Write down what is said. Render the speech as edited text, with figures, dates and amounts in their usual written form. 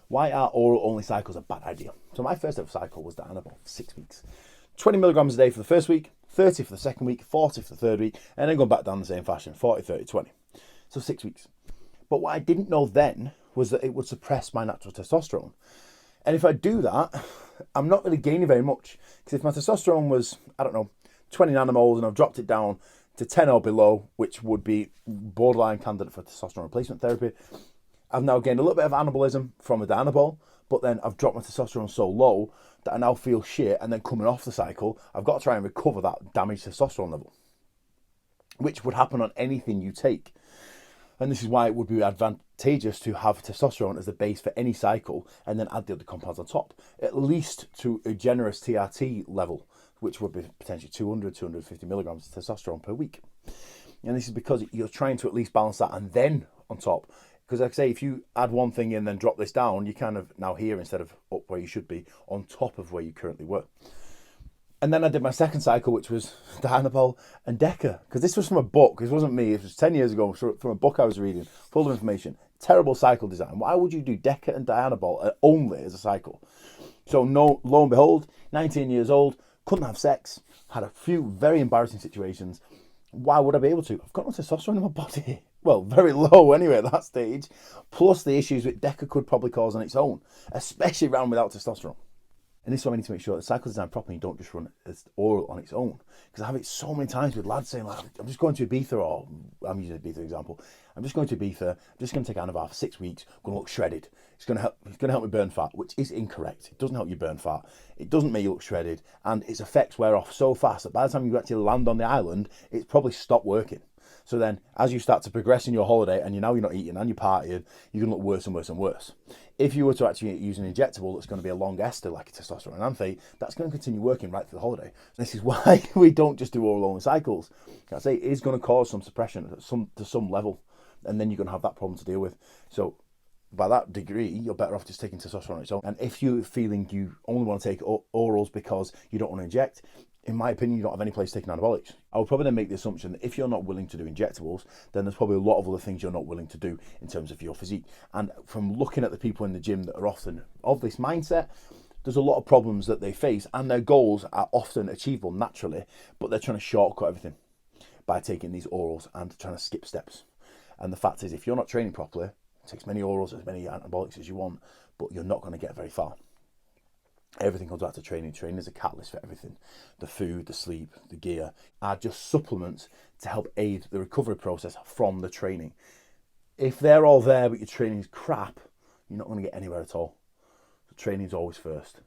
Why are oral only cycles a bad idea? So my first ever cycle was Dianabol, 6 weeks. 20 milligrams a day for the first week, 30 for the second week, 40 for the third week, and then going back down the same fashion, 40, 30, 20. So 6 weeks. But what I didn't know then was that it would suppress my natural testosterone. And if I do that, I'm not really gaining very much. Because if my testosterone was, 20 nanomoles and I've dropped it down to 10 or below, which would be borderline candidate for testosterone replacement therapy, I've now gained a little bit of anabolism from the Dianabol, but then I've dropped my testosterone so low that I now feel shit, and then coming off the cycle, I've got to try and recover that damaged testosterone level, which would happen on anything you take. And this is why it would be advantageous to have testosterone as the base for any cycle and then add the other compounds on top, at least to a generous TRT level, which would be potentially 200, 250 milligrams of testosterone per week. And this is because you're trying to at least balance that and then on top. Because like I say, if you add one thing in and then drop this down, you're kind of now here instead of up where you should be, on top of where you currently were. And then I did my second cycle, which was Dianabol and Deca, because this was from a book. This wasn't me. It was 10 years ago from a book I was reading, full of information. Terrible cycle design. Why would you do Deca and Dianabol only as a cycle? So no, lo and behold, 19 years old, couldn't have sex, had a few very embarrassing situations. Why would I be able to? I've got no testosterone in my body. Well, very low anyway at that stage. Plus the issues which Deca could probably cause on its own, especially around without testosterone. And this is why we need to make sure that the cycle is designed properly and don't just run as oral on its own. Because I have it so many times with lads saying, like, I'm just going to Ibiza, or I'm using Ibiza example. I'm just going to Ibiza, I'm just going to take Anavar for 6 weeks, I'm going to look shredded. It's going to help me burn fat, which is incorrect. It doesn't help you burn fat. It doesn't make you look shredded, and its effects wear off so fast that by the time you actually land on the island, it's probably stopped working. So then, as you start to progress in your holiday, and you're not eating and you're partying, you're going to look worse and worse and worse. If you were to actually use an injectable that's going to be a long ester, like a testosterone anthate, that's going to continue working right through the holiday. This is why we don't just do oral-only cycles. I say it is going to cause some suppression to some level, and then you're going to have that problem to deal with. So by that degree, you're better off just taking testosterone on its own. And if you're feeling you only want to take orals because you don't want to inject, in my opinion, you don't have any place taking anabolics. I would probably then make the assumption that if you're not willing to do injectables, then there's probably a lot of other things you're not willing to do in terms of your physique. And from looking at the people in the gym that are often of this mindset, there's a lot of problems that they face, and their goals are often achievable naturally, but they're trying to shortcut everything by taking these orals and trying to skip steps. And the fact is, if you're not training properly, take as many orals, as many anabolics as you want, but you're not going to get very far. Everything comes back to training. Training is a catalyst for everything. The food, the sleep, the gear are just supplements to help aid the recovery process from the training. If they're all there but your training is crap, you're not going to get anywhere at all. So training is always first.